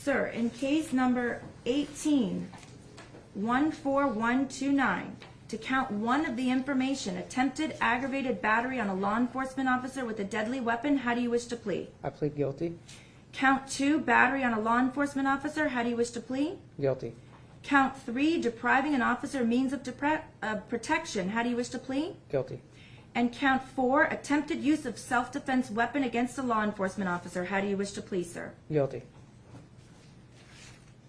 Sir, in case number 18-14129, to count 1 of the information, attempted aggravated battery on a law enforcement officer with a deadly weapon, how do you wish to plead? I plead guilty. Count 2, battery on a law enforcement officer, how do you wish to plead? Guilty. Count 3, depriving an officer means of protection, how do you wish to plead? Guilty. And count 4, attempted use of self-defense weapon against a law enforcement officer, how do you wish to plead, sir? Guilty.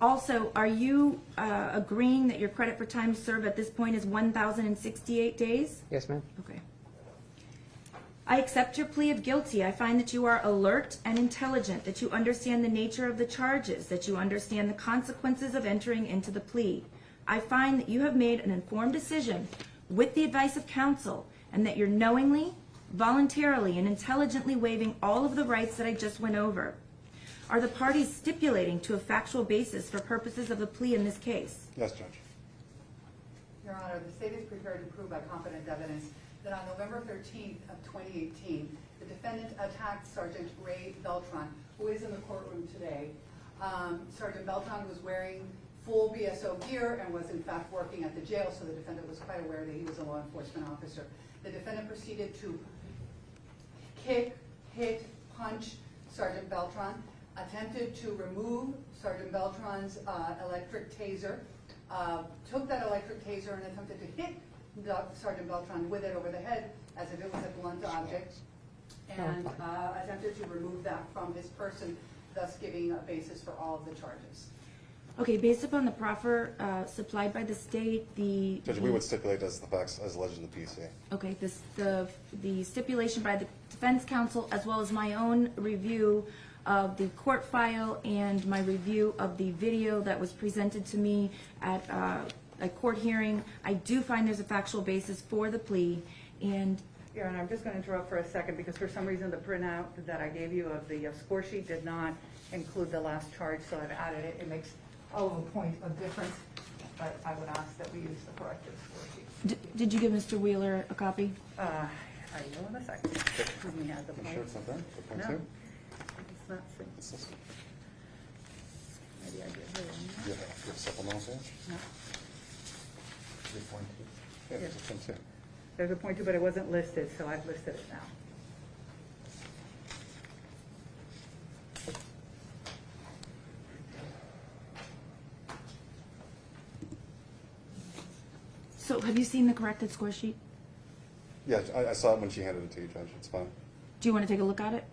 Also, are you agreeing that your credit for time served at this point is 1,068 days? Yes, ma'am. Okay. I accept your plea of guilty. I find that you are alert and intelligent, that you understand the nature of the charges, that you understand the consequences of entering into the plea. I find that you have made an informed decision with the advice of counsel, and that you're knowingly, voluntarily, and intelligently waiving all of the rights that I just went over. Are the parties stipulating to a factual basis for purposes of the plea in this case? Yes, Judge. Your Honor, the state is prepared to prove by competent evidence that on November 13th of 2018, the defendant attacked Sergeant Ray Beltran, who is in the courtroom today. Sergeant Beltran was wearing full BSO gear and was in fact working at the jail, so the defendant was quite aware that he was a law enforcement officer. The defendant proceeded to kick, hit, punch Sergeant Beltran, attempted to remove Sergeant Beltran's electric taser, took that electric taser and attempted to hit Sergeant Beltran with it over the head as if it was a blunt object, and attempted to remove that from his person, thus giving a basis for all of the charges. Okay, based upon the proffer supplied by the state, Judge, we would stipulate as the facts as alleged in the PC. Okay, the stipulation by the defense counsel, as well as my own review of the court file and my review of the video that was presented to me at a court hearing, I do find there's a factual basis for the plea. And Your Honor, I'm just going to interrupt for a second because for some reason the printout that I gave you of the score sheet did not include the last charge, so I've added it. It makes all of a point of difference, but I would ask that we use the corrected score sheet. did you give Mr. Wheeler a copy? I will in a second. Let me add the You sure it's not there? The point No. two? It's not six. It's this one. Maybe I did here. You have supplemental page? No. Yeah, there's a point two. There's a point two, but it wasn't listed, so I've listed it now. So have you seen the corrected score sheet? Yeah, I saw it when she handed it to you, Judge. It's fine. Do you want to take a look at it?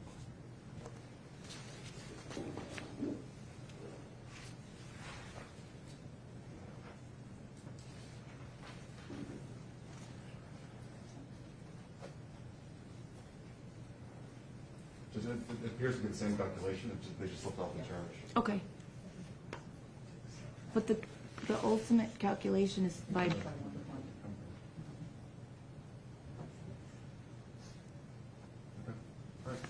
Judge, it appears to be the same calculation. They just slipped off the charge. Okay. But the ultimate calculation is by...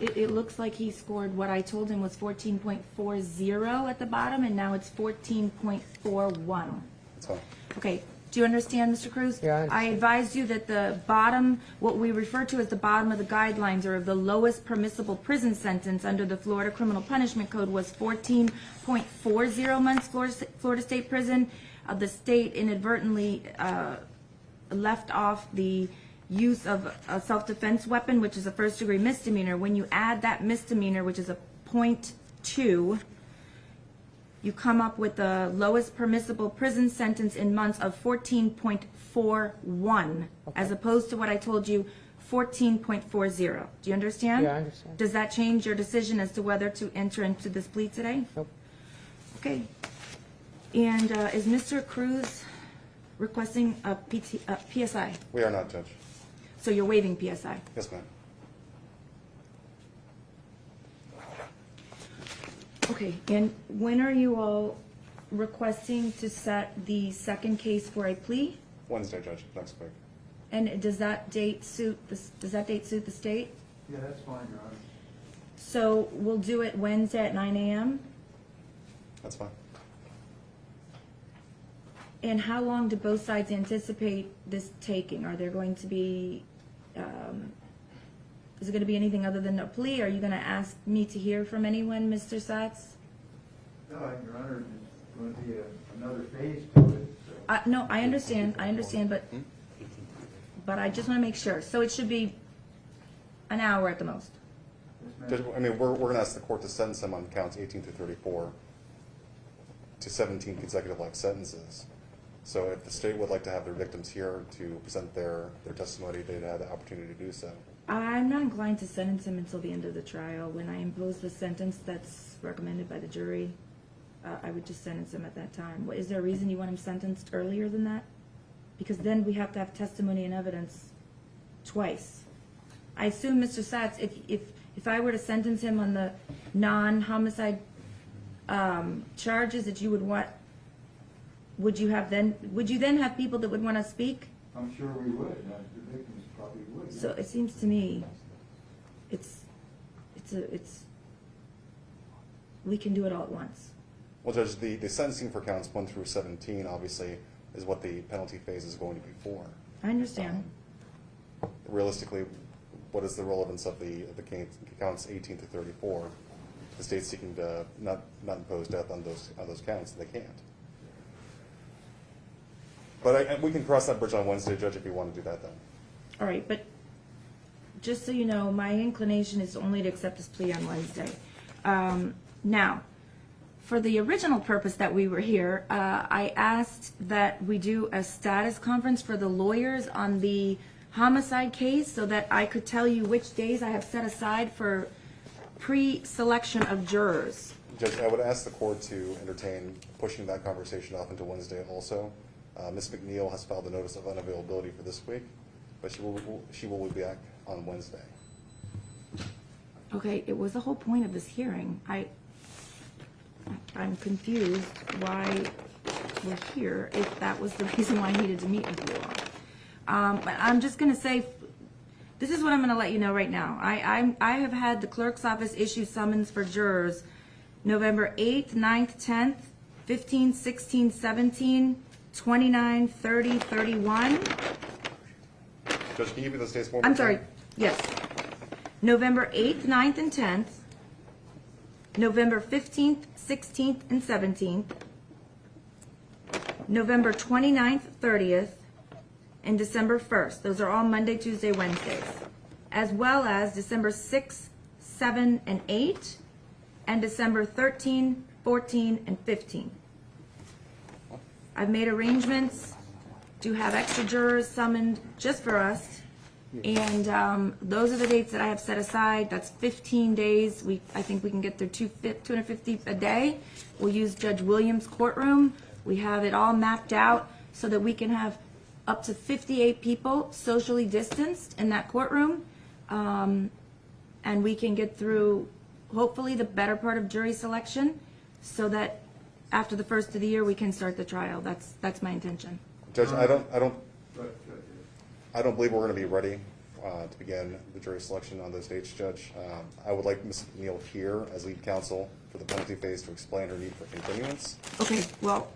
It looks like he scored what I told him was 14.40 at the bottom, and now it's 14.41. It's fine. Okay, do you understand, Mr. Cruz? Yeah, I I understand. advised you that the bottom, what we refer to as the bottom of the guidelines, or of the lowest permissible prison sentence under the Florida Criminal Punishment Code, was 14.40 months Florida State Prison. The state inadvertently left off the use of a self-defense weapon, which is a first-degree misdemeanor. When you add that misdemeanor, which is a .2, you come up with the lowest permissible prison sentence in months of 14.41, as opposed to what I told you, 14.40. Do you understand? Yeah, I understand. Does that change your decision as to whether to enter into this plea today? Nope. Okay. And is Mr. Cruz requesting a PSI? We are not, Judge. So you're waiving PSI? Yes, ma'am. Okay, and when are you all requesting to set the second case for a plea? Wednesday, Judge, next week. And does that date suit the state? Yeah, that's fine, Your Honor. So we'll do it Wednesday at 9 a.m.? That's fine. And how long do both sides anticipate this taking? Are there going to be, is it going to be anything other than a plea? Are you going to ask me to hear from anyone, Mr. Sachs? No, Your Honor, there's going to be another phase to it, so. No, I understand, but I just want to make sure. So it should be an hour at the most. Yes, Judge, ma'am. I mean, we're going to ask the court to sentence him on counts 18 through 34 to 17 consecutive life sentences. So if the state would like to have their victims here to present their testimony, they'd have the opportunity to do so. I'm not inclined to sentence him until the end of the trial. When I impose the sentence that's recommended by the jury, I would just sentence him at that time. Is there a reason you want him sentenced earlier than that? Because then we have to have testimony and evidence twice. I assume, Mr. Satz, if I were to sentence him on the non-homicide charges that you would want, would you then have people that would want to speak? I'm sure we would, the victims probably would. So it seems to me, we can do it all at once. Well, Judge, the sentencing for counts 1 through 17 obviously is what the penalty phase is going to be for. I understand. Realistically, what is the relevance of the counts 18 to 34? The state's seeking to not impose death on those counts, they can't. But we can cross that bridge on Wednesday, Judge, if you want to do that then. All right, but just so you know, my inclination is only to accept this plea on Wednesday. Now, for the original purpose that we were here, I asked that we do a status conference for the lawyers on the homicide case so that I could tell you which days I have set aside for pre-selection of jurors. Judge, I would ask the court to entertain pushing that conversation off into Wednesday also. Ms. McNeil has filed a notice of unavailability for this week, but she will be back on Wednesday. Okay, it was the whole point of this hearing. I'm confused why we're here, if that was the reason why I needed to meet with you all. But I'm just going to say, this is what I'm going to let you know right now. I have had the clerk's office issue summons for jurors November 8th, 9th, 10th, 15, 16, 17, 29, 30, 31. Judge, can you give me those dates one more I'm time? sorry, yes. November 8th, 9th, and 10th. November 15th, 16th, and 17th. November 29th, 30th, and December 1st. Those are all Monday, Tuesday, Wednesdays. As well as December 6, 7, and 8, and December 13, 14, and 15. I've made arrangements to have extra jurors summoned just for us. And those are the dates that I have set aside. That's 15 days. I think we can get through 250 a day. We'll use Judge Williams' courtroom. We have it all mapped out so that we can have up to 58 people socially distanced in that courtroom. And we can get through, hopefully, the better part of jury selection so that after the first of the year, we can start the trial. That's my intention. Judge, I don't But, believe we're going to be ready to begin the jury selection on those dates, Judge. I would like Ms. Neal here as lead counsel for the penalty phase to explain her need for continuance. Okay, well,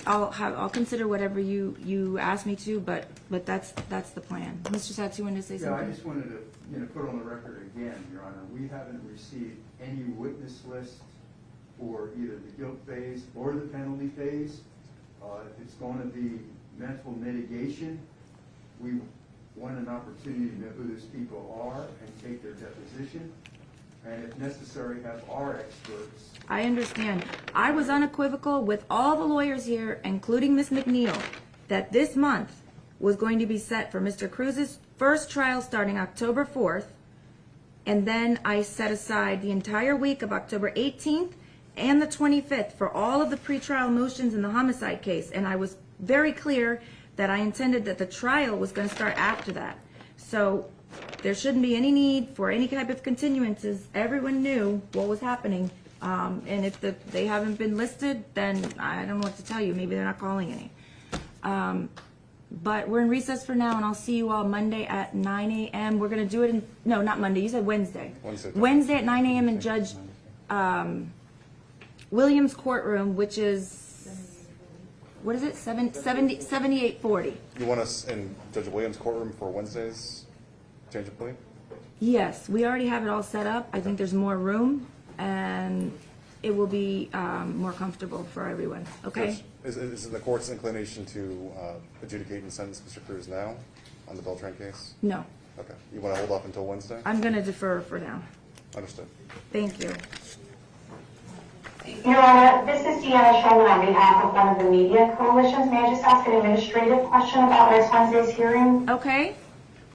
I'll consider whatever you ask me to, but that's the plan. Mr. Satz, you wanted to say yeah, I something? just wanted to, put on the record again, Your Honor, we haven't received any witness list for either the guilt phase or the penalty phase. If it's going to be mental mitigation, we want an opportunity to know who those people are and take their deposition, and if necessary, have our experts. I understand. I was unequivocal with all the lawyers here, including Ms. McNeil, that this month was going to be set for Mr. Cruz's first trial starting October 4th, and then I set aside the entire week of October 18th and the 25th for all of the pretrial motions in the homicide case, and I was very clear that I intended that the trial was going to start after that. So there shouldn't be any need for any type of continuances. Everyone knew what was happening, and if they haven't been listed, then I don't know what to tell you. Maybe they're not calling any. But we're in recess for now, and I'll see you all Monday at 9 a.m. We're going to do it no, not Monday. You said Wednesday. Wednesday at 9 a.m. in Judge Williams' courtroom, which is, what is it, 7840. You want us in Judge Williams' courtroom for Wednesday's change of plea? Yes, we already have it all set up. I think there's more room, and it will be more comfortable for everyone, okay? Judge, is it the court's inclination to adjudicate and sentence Mr. Cruz now on the Beltran case? No, Okay. You want to hold off until Wednesday? I'm gonna defer for now. Understood. Thank you. Your Honor, this is Deanna Shulman on behalf of one of the media coalitions. May I just ask an administrative question about next Wednesday's hearing? Okay,